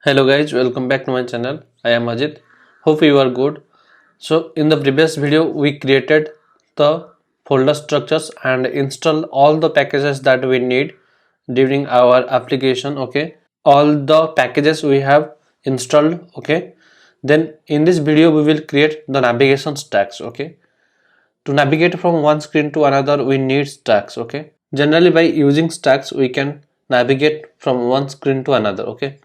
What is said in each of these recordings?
Hello guys, welcome back to my channel. I am Ajit. Hope you are good. So in the previous video we created the folder structures and install all the packages that we need during our application. Okay, all the packages we have installed. Okay, then in this video we will create the navigation stacks. Okay, to navigate from one screen to another we need stacks. Okay, generally by using stacks we can navigate from one screen to another. Okay,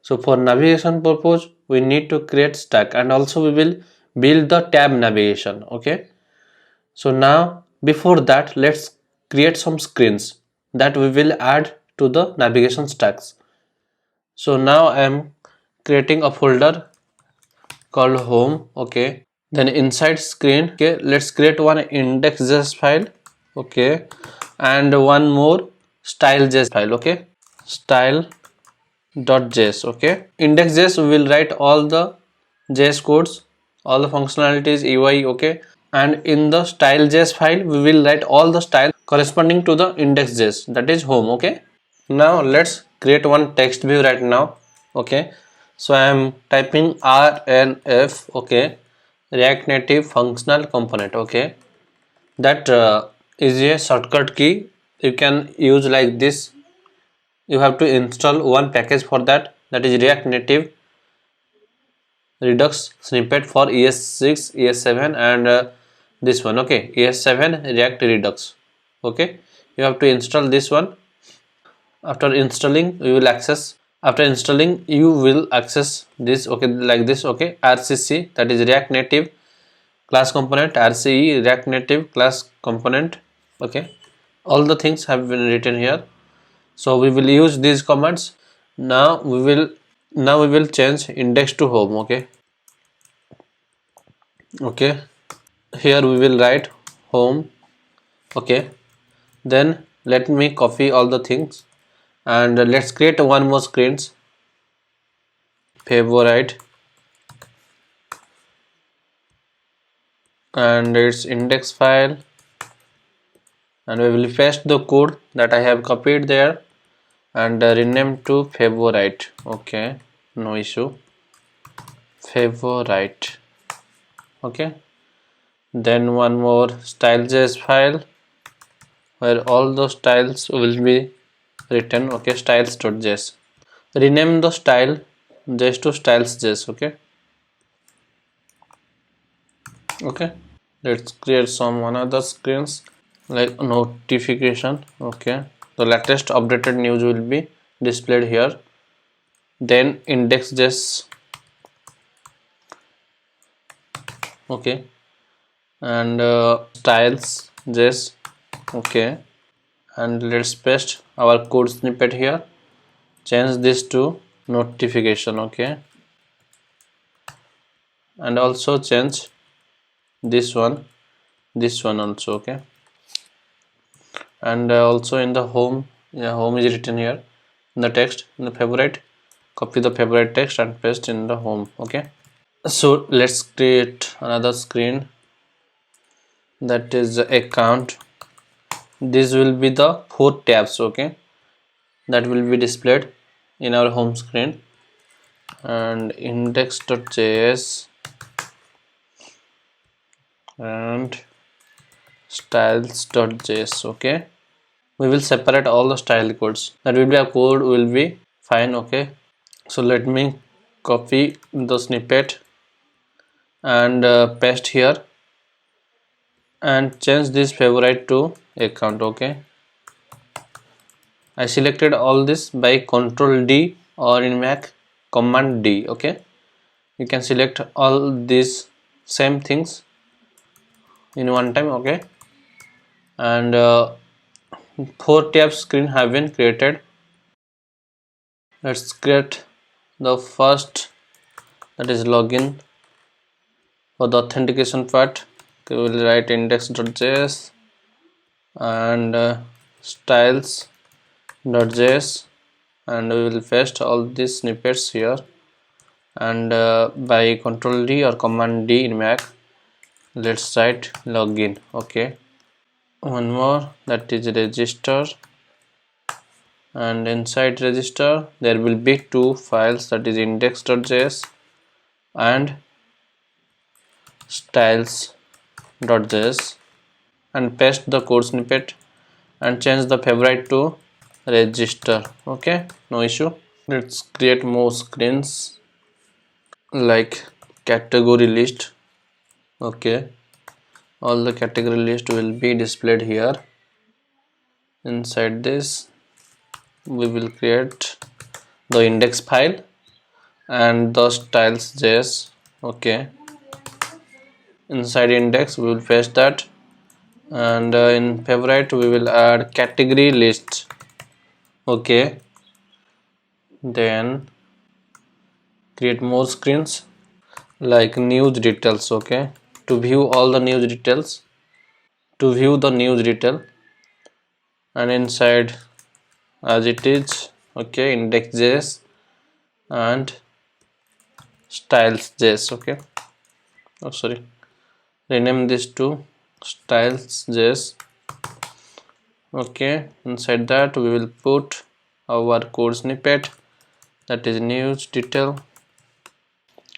so for navigation purpose we need to create stack, and also we will build the tab navigation. Okay, so now before that let's create some screens that we will add to the navigation stacks. So now I am creating a folder called home. Okay, then inside screen, okay, let's create one index.js file. Okay, and one more style.js file. Okay, style.js. okay, index.js we will write all the js codes, all the functionalities, UI. Okay, and in the style.js file we will write all the style corresponding to the index.js, that is home. Okay, now let's create one text view right now. Okay, so I am typing RNF. Okay, React Native Functional Component. Okay, that is a shortcut key. You can use like this. You have to install one package for that, that is React Native Redux snippet for ES6, ES7, and this one. Okay, ES7 React Redux. Okay, you have to install this one. After installing you will access this. Okay, like this. Okay, RCC, that is React Native class component, RCE React Native class component. Okay, all the things have been written here, so we will use these commands. Now we will change index to home. Okay, here we will write home. Okay, then let me copy all the things, and let's create one more screens. Favorite and its index file, and we will paste the code that I have copied there and rename to favorite. Okay, no issue, favorite. Okay, then one more style.js file where all the styles will be written. Okay, styles.js, rename the style just to styles.js. Okay, let's create some another screens like notification. Okay, the latest updated news will be displayed here. Then index.js. Okay, and styles.js. Okay, and let's paste our code snippet here. Change this to notification. Okay, and also change this one also. Okay, and also in the home, home is written here in the text. In the favorite, copy the favorite text and paste in the home. Okay, so let's create another screen, that is account. This will be the 4 tabs. Okay, that will be displayed in our home screen, and index.js and styles.js. Okay, we will separate all the style codes. That will be a code will be fine. Okay, so let me copy the snippet and paste here and change this favorite to account. Okay, I selected all this by Ctrl D, or in Mac Command D. Okay, you can select all these same things in one time. Okay, and 4 tab screen have been created. Let's create the first, that is login. For the authentication part, we will write index.js and styles.js, and we will paste all these snippets here, and by Ctrl D or Command D in Mac, let's write login. Okay, one more, that is register, and inside register there will be two files, that is index.js and styles.js, and paste the code snippet and change the favorite to register. Okay, no issue. Let's create more screens like category list. Okay, all the category list will be displayed here. Inside this we will create the index file and the styles.js. Okay, inside index we will paste that, and in favorite we will add category list. Okay, then create more screens like news details. Okay, to view all the news details, to view the news detail, and inside as it is. Okay, index.js and styles.js. Okay, oh sorry, rename this to styles.js. Okay, inside that we will put our code snippet, that is news detail.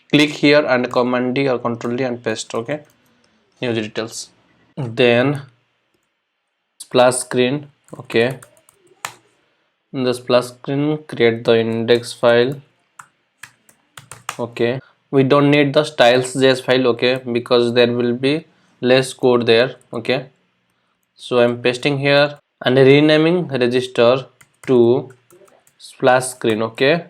Click here and command D or control D and paste. Okay, news details. Then splash screen. Okay, in the splash screen create the index file. Okay, we don't need the styles.js file. Okay, because there will be less code there. Okay, so I'm pasting here and renaming register to splash screen. Okay,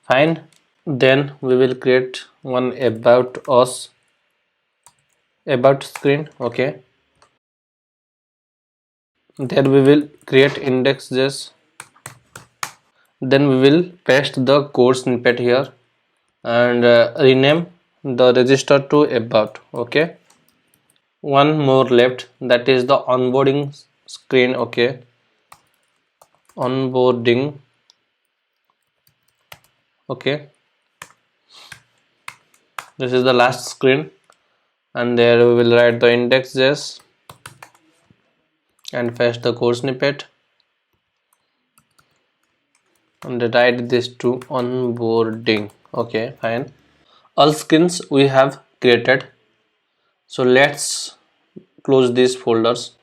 fine. Then we will create one about us, about screen. Okay, there we will create index.js. Then we will paste the code snippet here and rename the register to about. Okay, one more left, that is the onboarding screen. Okay, onboarding. Okay, this is the last screen, and there we will write the index.js and paste the code snippet and write this to onboarding. Okay, fine. All screens we have created, so let's close these folders.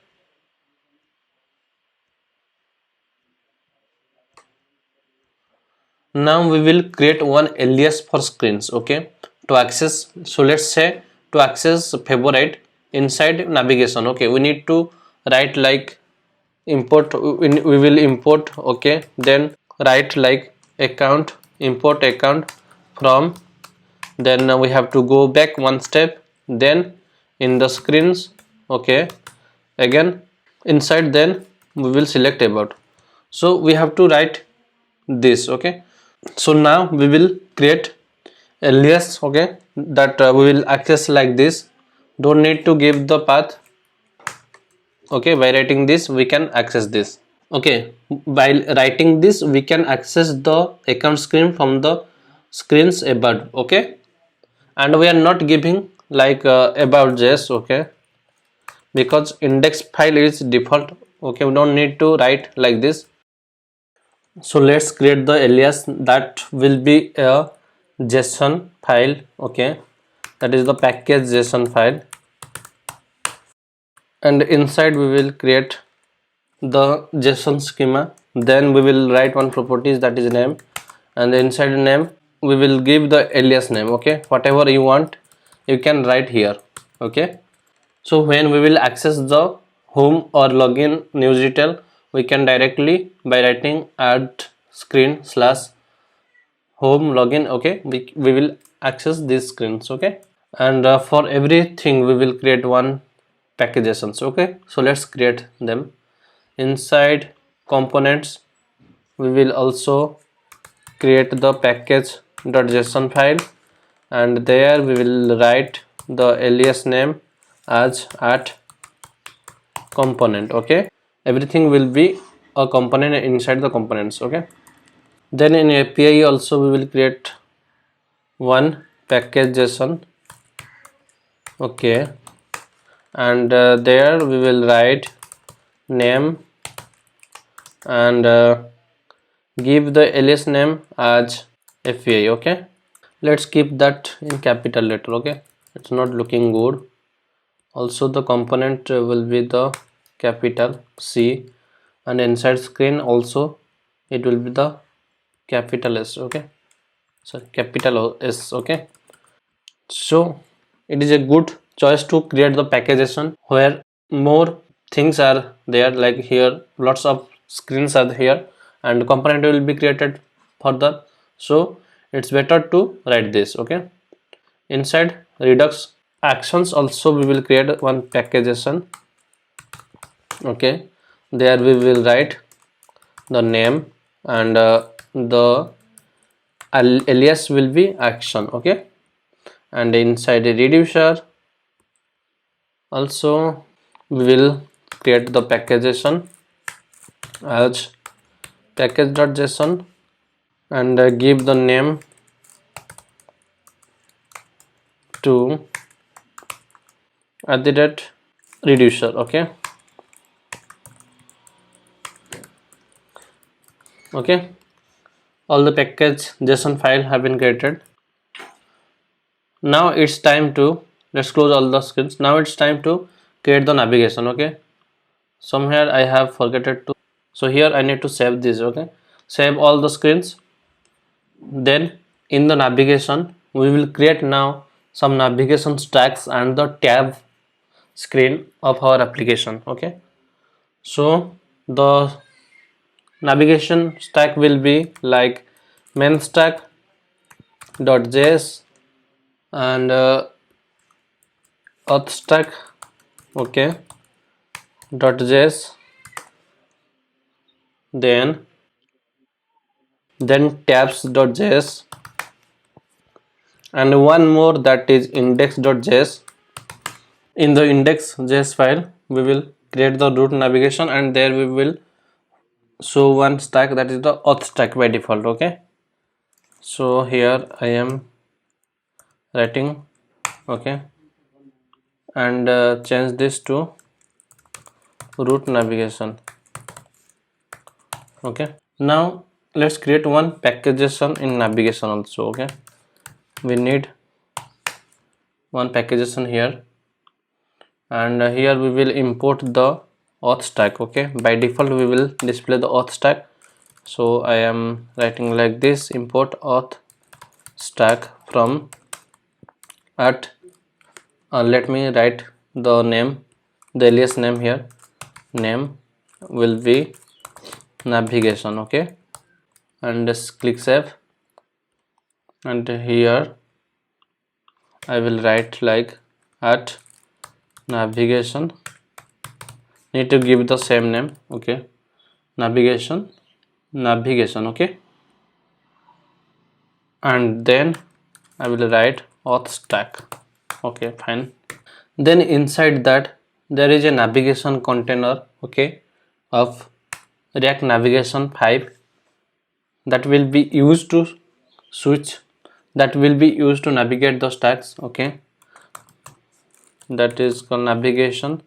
Now we will create one alias for screens. Okay, to access, so let's say to access favorite inside navigation. Okay, we need to write like import, we will import. Okay, then write like account, import account from, then we have to go back one step, then in the screens. Okay, again inside, then we will select about, so we have to write this. Okay, so now we will create alias. Okay, that we will access like this, don't need to give the path. Okay, by writing this we can access this. Okay, by writing this we can access the account screen from the screens above. Okay, and we are not giving like about JS. Okay, because index file is default. Okay, we don't need to write like this. So let's create the alias, that will be a JSON file. Okay, that is the package JSON file, and inside we will create the JSON schema. Then we will write one properties, that is name, and inside name we will give the alias name. Okay, whatever you want you can write here. Okay, so when we will access the home or login news detail, we can directly by writing add screen slash home login. Okay, we will access these screens. Okay, and for everything we will create one packages. Okay, so let's create them. Inside components we will also create the package.json file, and there we will write the alias name as at component. Okay, everything will be a component inside the components. Okay, then in API also we will create one package.json. Okay, and there we will write name and give the alias name as FAI. okay, let's keep that in capital letter. Okay, it's not looking good. Also the component will be the capital C, and inside screen also it will be the capital S. okay, so capital S. okay, so it is a good choice to create the packagation where more things are there, like here lots of screens are here and component will be created further, so it's better to write this. okay, inside redux actions also we will create one packagation. okay, there we will write the name and the alias will be action. okay, and inside a reducer also we will create the packagation as package.json and give the name to @reducer. okay, okay, all the package json file have been created. Now it's time to, let's close all the screens. Now it's time to create the navigation. okay, somewhere I have forgotten to, so here I need to save this. okay, save all the screens. Then in the navigation we will create now some navigation stacks and the tab screen of our application. okay, so the navigation stack will be like main stack .js and auth stack. okay, .js, then tabs.js, and one more, that is index.js. in the index.js file we will create the root navigation and there we will show one stack, that is the auth stack by default. okay, so here I am writing. okay, and change this to root navigation. okay, now let's create one packagation in navigation also. okay, we need one packagation here, and here we will import the auth stack. okay, by default we will display the auth stack, so I am writing like this: import auth stack from at let me write the name, the alias name here, name will be navigation. okay, and just click save, and here I will write like at navigation, need to give the same name. okay, navigation. okay, and then I will write auth stack. okay, fine. Then inside that there is a navigation container. okay, of React Navigation 5 that will be used to switch, that will be used to navigate the stacks. okay, that is called navigation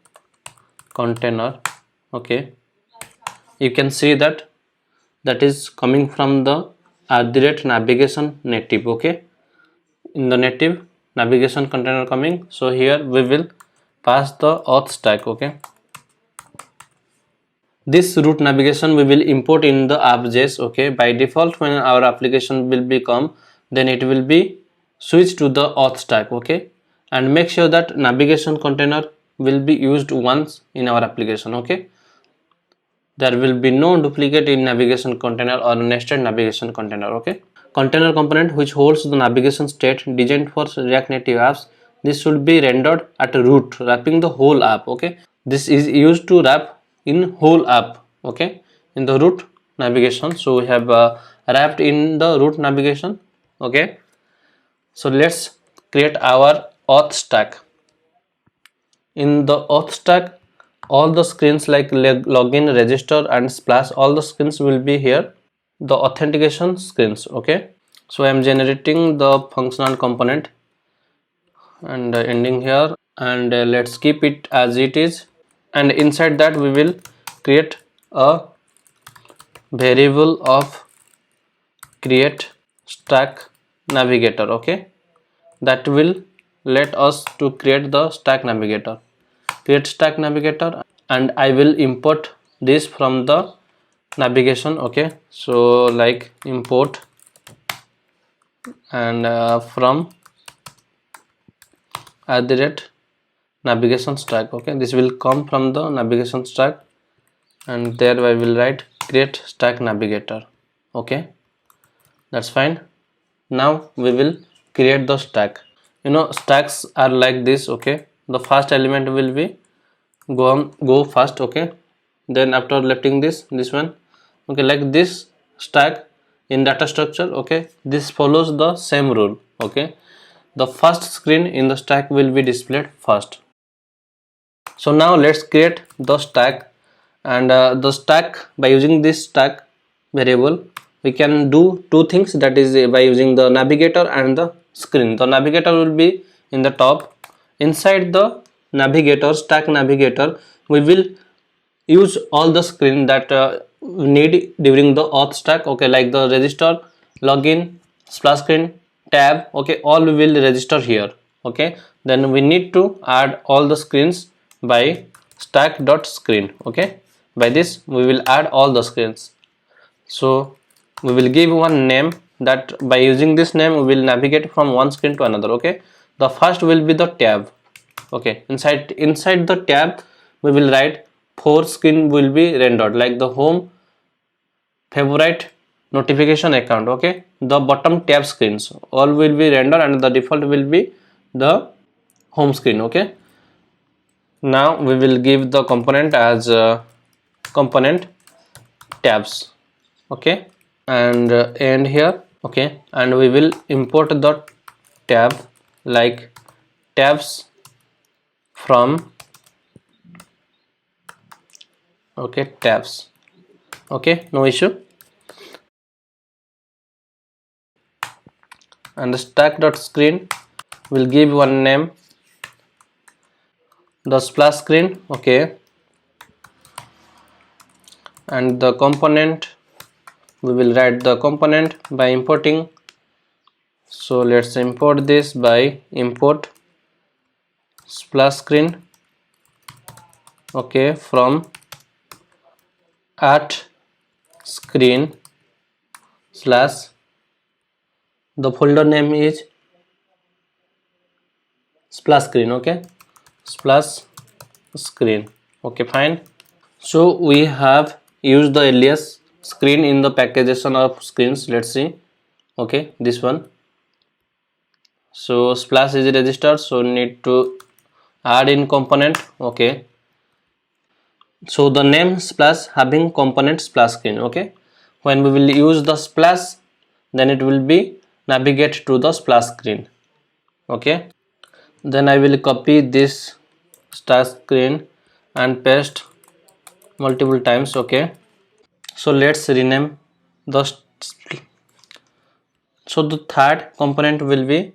container. okay, you can see that that is coming from the @navigation native. okay, in the native navigation container coming, so here we will pass the auth stack. okay, this root navigation we will import in the app.js. okay, by default when our application will become, then it will be switched to the auth stack. okay, and make sure that navigation container will be used once in our application. okay, there will be no duplicate in navigation container or nested navigation container. okay, container component which holds the navigation state designed for React Native apps, this should be rendered at root, wrapping the whole app. okay, this is used to wrap in whole app. okay, in the root navigation, so we have wrapped in the root navigation. okay, so let's create our auth stack. In the auth stack, all the screens like login, register and splash, all the screens will be here, the authentication screens. okay, so I am generating the functional component and ending here, and let's keep it as it is, and inside that we will create a variable of create stack navigator. Okay, that will let us to create the stack navigator. Create stack navigator, and I will import this from the navigation. Okay, so like import and from @navigation stack. Okay, this will come from the navigation stack, and there I will write create stack navigator. Okay, that's fine. Now we will create the stack. Stacks are like this. Okay, the first element will be go first. Okay, then after lifting this one. Okay, like this stack in data structure. Okay, this follows the same rule. Okay, the first screen in the stack will be displayed first. So now let's create the stack, and the stack, by using this stack variable, we can do two things, that is by using the navigator and the screen. The navigator will be in the top. Inside the navigator, stack navigator, we will use all the screen that we need during the auth stack. Okay, like the register, login, splash screen, tab. Okay, all we will register here. Okay, then we need to add all the screens by stack.screen. Okay, by this we will add all the screens. So we will give one name, that by using this name we will navigate from one screen to another. Okay, the first will be the tab. Okay, inside the tab we will write 4 screen will be rendered, like the home, favorite, notification, account. Okay, the bottom tab screens all will be rendered, and the default will be the home screen. Okay, now we will give the component as component tabs. Okay, and end here. Okay, and we will import the tab, like tabs from. Okay, tabs. Okay, no issue. And the stack.screen will give one name, the splash screen. Okay, and the component, we will write the component by importing. So let's import this by import splash screen. Okay, from @screen slash, the folder name is splash screen. Okay, splash screen. Okay, fine. So we have used the alias screen in the packaging of screens. Let's see. Okay, this one. So splash is registered, so need to add in component. Okay, so the name splash having component splash screen. Okay, when we will use the splash, then it will be navigate to the splash screen. Okay, then I will copy this splash screen and paste multiple times. Okay, so let's rename the so the third component will be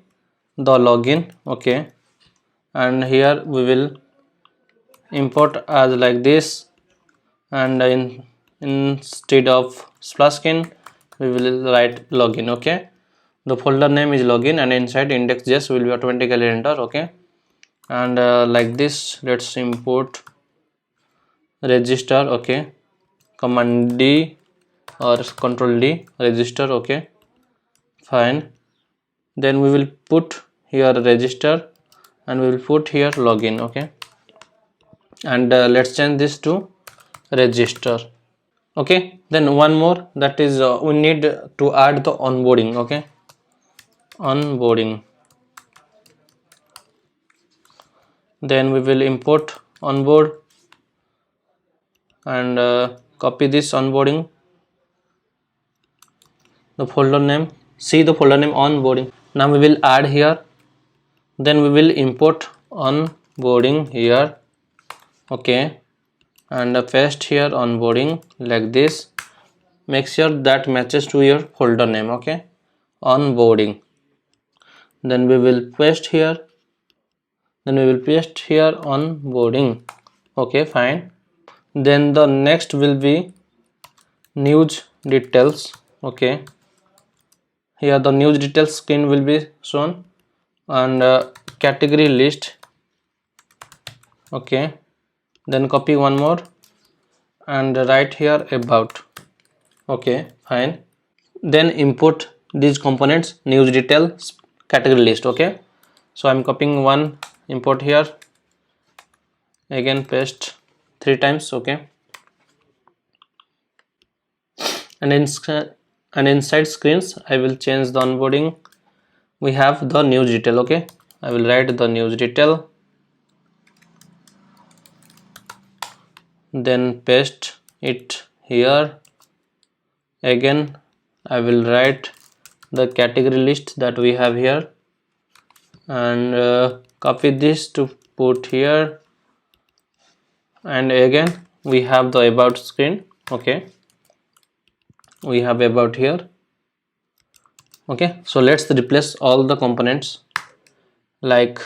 the login. Okay, and here we will import as like this, and instead of splash screen we will write login. Okay, the folder name is login, and inside index.js will be automatically enter. Okay, and like this, let's import register. Okay, command D or control D, register. Okay, fine. Then we will put here register, and we will put here login. Okay, and let's change this to register. Okay, then one more, that is we need to add the onboarding. Okay, onboarding. Then we will import onboard, and copy this onboarding, the folder name, see the folder name onboarding. Now we will add here, then we will import onboarding here. Okay, and paste here onboarding like this. Make sure that matches to your folder name. Okay, onboarding. Then we will paste here, onboarding. Okay, fine. Then the next will be news details. Okay, here the news details screen will be shown, and category list. Okay, then copy one more and write here about. Okay, fine. Then import these components, news details, category list. Okay, so I'm copying one, import here, again paste 3 times. Okay, and inside screens I will change the onboarding. We have the news detail. Okay, I will write the news detail, then paste it here. Again I will write the category list that we have here, and copy this to put here, and again we have the about screen. Okay, we have about here. Okay, so let's replace all the components. Like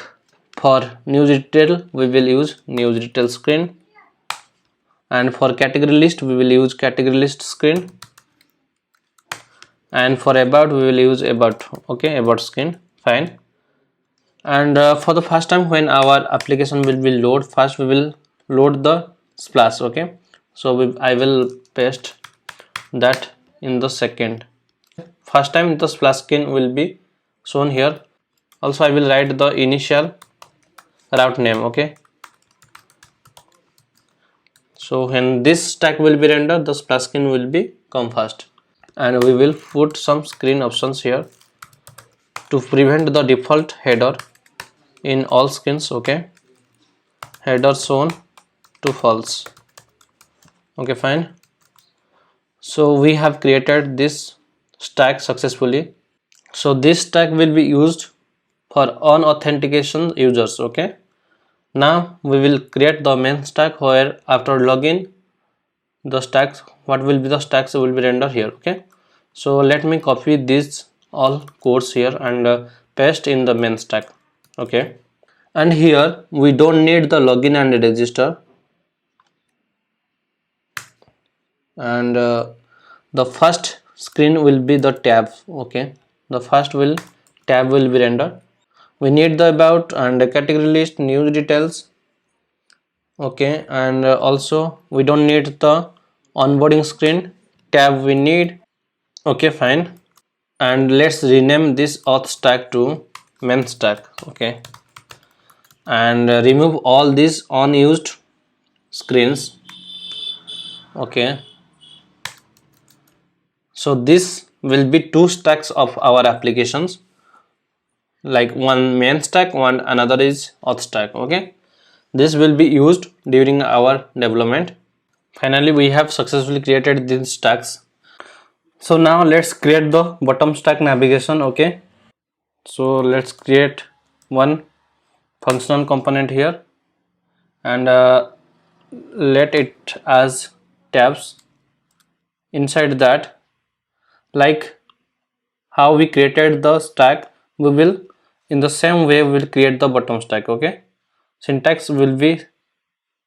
for news detail we will use news detail screen, and for category list we will use category list screen, and for about we will use about. Okay, about screen. Fine. And for the first time when our application will be load, first we will load the splash. Okay, so I will paste that in the second. First time the splash screen will be shown here. Also I will write the initial route name. Okay, so when this stack will be rendered, the splash screen will be come first, and we will put some screen options here to prevent the default header in all screens. Okay, header shown to false. Okay, fine. So we have created this stack successfully. So this stack will be used for unauthentication users. Okay, now we will create the main stack where after login the stacks, what will be the stacks will be rendered here. Okay, so let me copy this all codes here and paste in the main stack. Okay, and here we don't need the login and register, and the first screen will be the tab. Okay, the first tab will be rendered. We need the about and the category list, news details. Okay, and also we don't need the onboarding screen tab we need. Okay, fine. And let's rename this auth stack to main stack. Okay, and remove all these unused screens. Okay, so this will be 2 stacks of our applications, like one main stack, one another is auth stack. Okay, this will be used during our development. Finally we have successfully created these stacks. So now let's create the bottom stack navigation. Okay, so let's create one functional component here, and let it as tabs. Inside that, like how we created the stack, we will in the same way we will create the bottom stack. Okay, syntax will be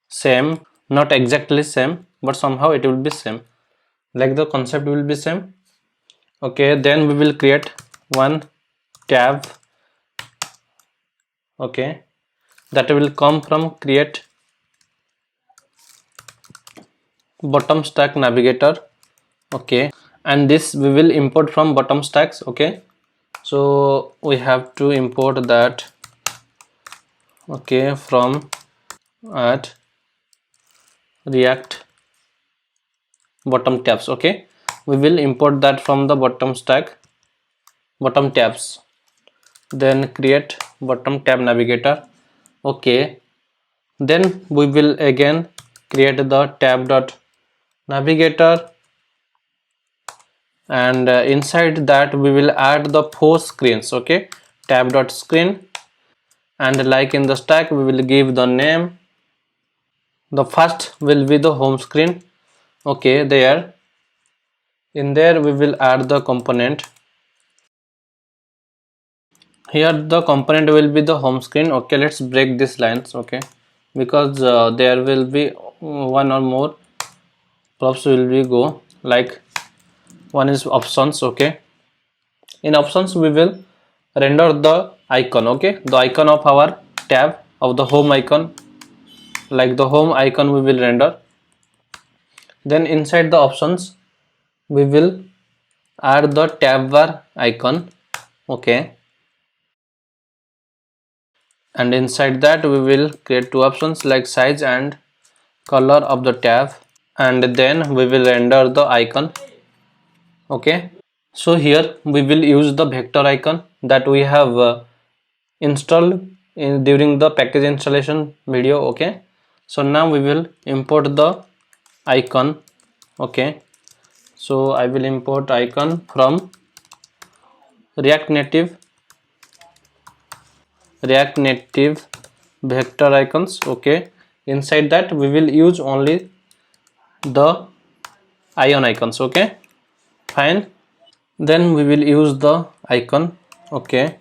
same, not exactly same, but somehow it will be same, like the concept will be same. Okay, then we will create one tab. Okay, that will come from create bottom stack navigator. Okay, and this we will import from bottom stacks. Okay, so we have to import that. Okay, from at react bottom tabs. Okay, we will import that from the bottom stack, bottom tabs, then create bottom tab navigator. Okay, then we will again create the tab dot navigator, and inside that we will add the 4 screens. Okay, tab dot screen, and like in the stack we will give the name. The first will be the home screen. Okay, there in there we will add the component. Here the component will be the home screen. Okay, let's break these lines. Okay, because there will be one or more props will be go. like one is options. Okay, in options we will render the icon. Okay, the icon of our tab of the home icon, like the home icon we will render. Then inside the options we will add the tab bar icon. Okay, and inside that we will create two options like size and color of the tab, and then we will render the icon. Okay, so here we will use the vector icon that we have installed during the package installation video. Okay, so now we will import the icon. Okay, so I will import icon from React Native vector icons. Okay, inside that we will use only the ion icons. Okay, fine. Then we will use the icon. Okay,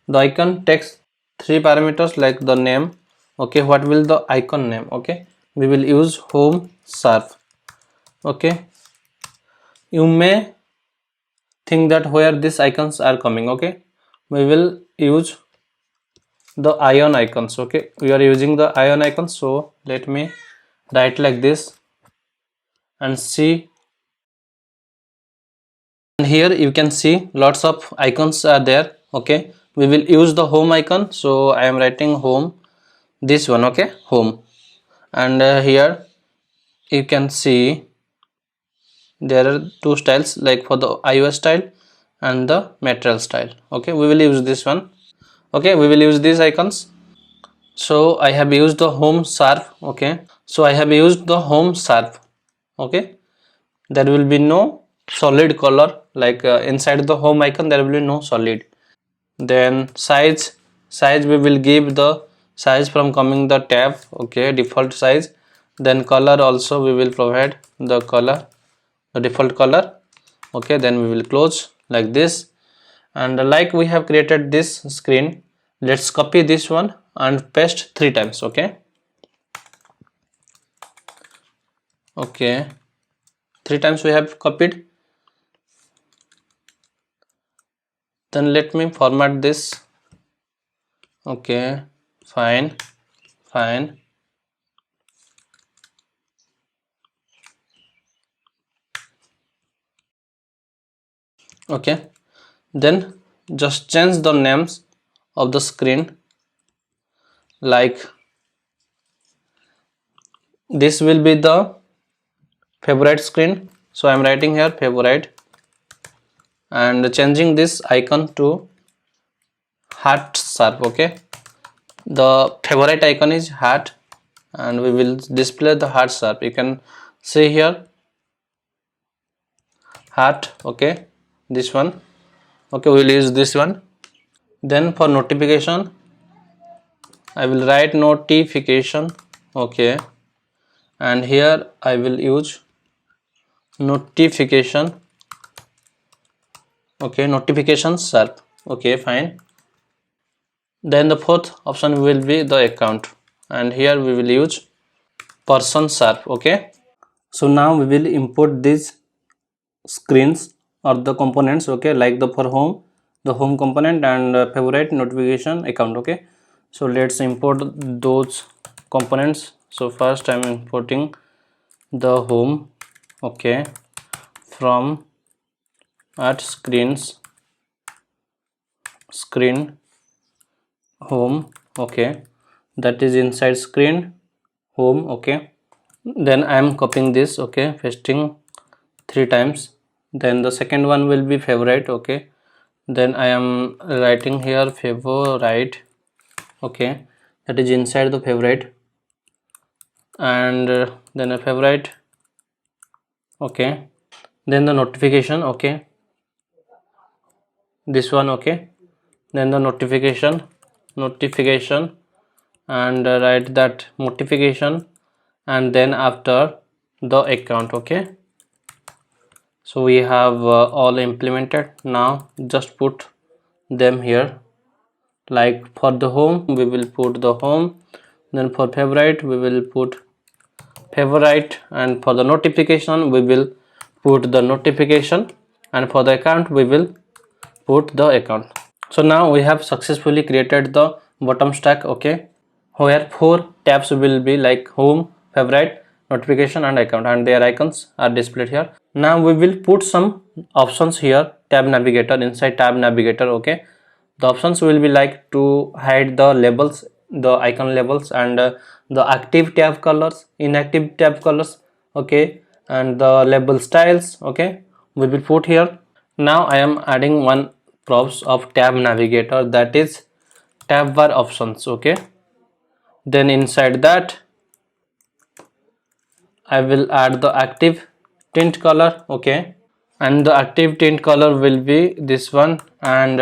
the icon takes three parameters like the name. Okay, what will the icon name? Okay, we will use home surf. Okay, you may think that where these icons are coming. Okay, we will use the ion icons. Okay, we are using the ion icons, so let me write like this and see. And here you can see lots of icons are there. Okay, we will use the home icon, so I am writing home, this one. Okay, home, and here you can see there are two styles, like for the iOS style and the material style. Okay, we will use this one. Okay, we will use these icons. So I have used the home surf. Okay, so I have used the home surf. Okay, there will be no solid color, like inside the home icon there will be no solid. Then size we will give the size from coming the tab. Okay, default size. Then color also we will provide the color, the default color. Okay, then we will close like this. And like we have created this screen, let's copy this one and paste 3 times. Okay, 3 times we have copied. Then let me format this. Okay, fine. Okay, then just change the names of the screen, like this will be the favorite screen, so I am writing here favorite, and changing this icon to heart surf. Okay, the favorite icon is heart, and we will display the heart surf. You can see here heart. Okay, this one. Okay, we will use this one. Then for notification I will write notification. Okay, and here I will use notification. Okay, notification surf. Okay, fine. Then the fourth option will be the account, and here we will use person surf. Okay, so now we will import these screens or the components. Okay, like the for home, the home component, and favorite, notification, account. Okay, so let's import those components. So first I am importing the home. Okay, from at screen home. Okay, that is inside screen home. Okay, then I am copying this. Okay, pasting 3 times. Then the second one will be favorite. Okay, then I am writing here favorite. Okay, that is inside the favorite, and then a favorite. Okay, then the notification. Okay, this one. Okay, then the notification, and write that notification, and then after the account. Okay, so we have all implemented. Now just put them here. Like for the home we will put the home, then for favorite we will put favorite, and for the notification we will put the notification, and for the account we will put the account. So now we have successfully created the bottom stack, okay, where 4 tabs will be like home, favorite, notification and account, and their icons are displayed here. Now we will put some options here, tab navigator, inside tab navigator, okay. The options will be like to hide the labels, the icon labels, and the active tab colors, inactive tab colors, okay, and the label styles, okay, we will put here. Now I am adding one props of tab navigator, that is tab bar options, okay. Then inside that I will add the active tint color, okay, and the active tint color will be this one, and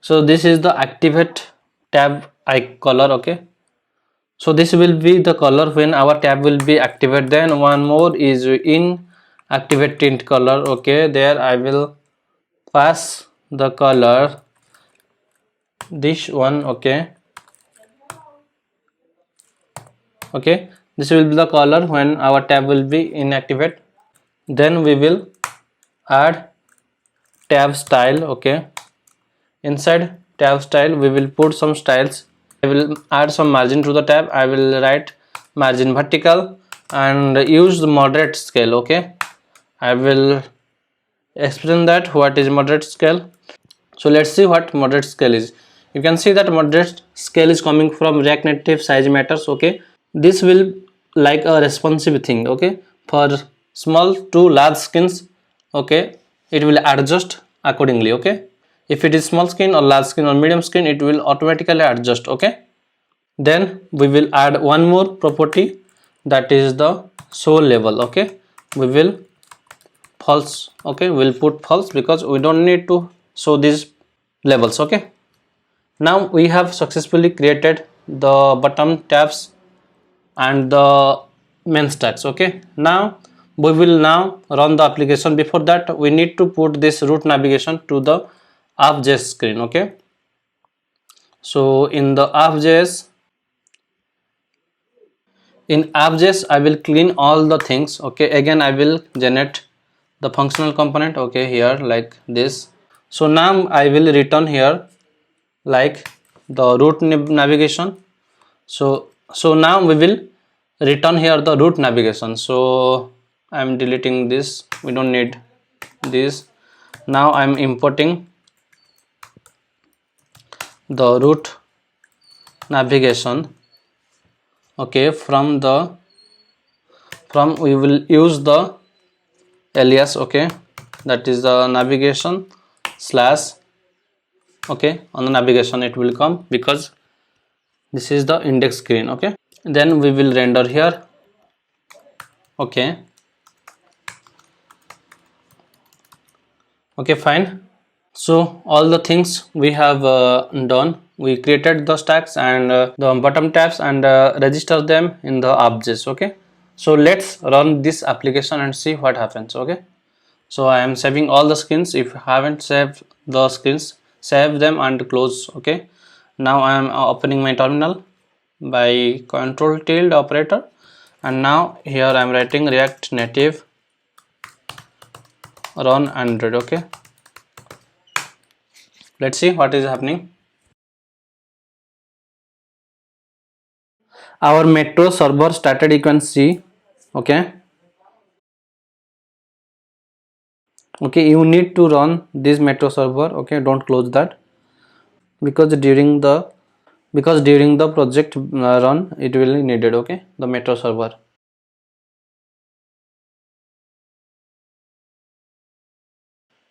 so this is the activate tab eye color, okay. So this will be the color when our tab will be activated. Then one more is in activate tint color, okay. There I will pass the color this one, okay. Okay, this will be the color when our tab will be inactivate. Then we will add tab style, okay. Inside tab style we will put some styles. I will add some margin to the tab. I will write margin vertical and use the moderate scale, okay. I will explain that what is moderate scale. So let's see what moderate scale is. You can see that moderate scale is coming from React Native size matters, okay. This will like a responsive thing, okay. For small to large skins, okay, it will adjust accordingly, okay. If it is small skin or large skin or medium skin, it will automatically adjust, okay. Then we will add one more property, that is the show label, okay. We will false, okay, we'll put false because we don't need to show these labels, okay. Now we have successfully created the bottom tabs and the main stacks, okay. Now we will now run the application. Before that we need to put this root navigation to the app.js screen, okay. So in the app.js, I will clean all the things, okay. Again I will generate the functional component, okay, here like this. So now I will return here like the root navigation. So now we will return here the root navigation. So I am deleting this, we don't need this. Now I am importing the root navigation, okay. From we will use the alias, okay, that is the navigation slash, okay. On the navigation it will come because this is the index screen, okay. Then we will render here, okay. Okay, fine. So all the things we have done, we created the stacks and the bottom tabs and register them in the app.js, okay. So let's run this application and see what happens, okay. So I am saving all the screens. If you haven't saved the screens, save them and close, okay. Now I am opening my terminal by control tilde operator, and now here I am writing React Native run 100, okay. Let's see what is happening. Our metro server started, you can see, okay. Okay, you need to run this metro server, okay. Don't close that because during the project run it will be needed, okay, the metro server.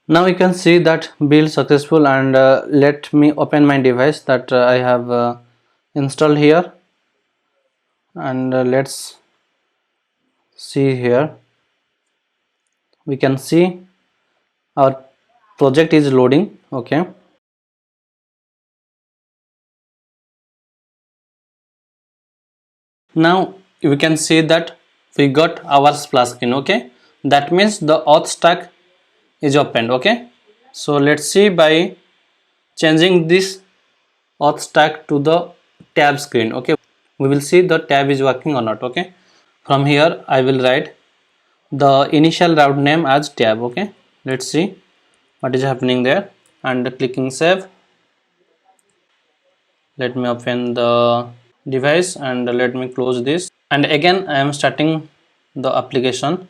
Now you can see that build successful, and let me open my device that I have installed here, and let's see here. We can see our project is loading, okay. Now we can see that we got our splash screen, okay. That means the auth stack is opened, okay. So let's see by changing this auth stack to the tab screen, okay. We will see the tab is working or not, okay. From here I will write the initial route name as tab. Okay, let's see what is happening there, and clicking save. Let me open the device and let me close this, and again I am starting the application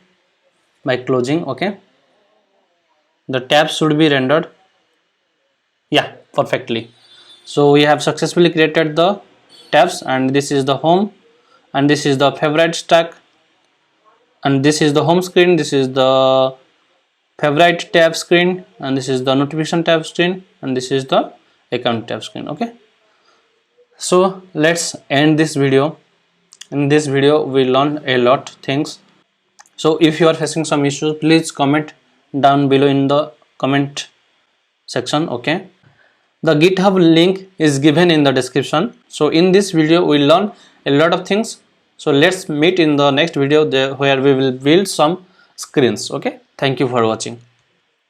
by closing. Okay, the tabs should be rendered, yeah, perfectly. So we have successfully created the tabs, and this is the home, and this is the favorite stack, and this is the home screen, this is the favorite tab screen, and this is the notification tab screen, and this is the account tab screen. Okay, so let's end this video. In this video we learned a lot things. So if you are facing some issues, please comment down below in the comment section. Okay, the GitHub link is given in the description. So in this video we learned a lot of things. So let's meet in the next video there, where we will build some screens. Okay, thank you for watching.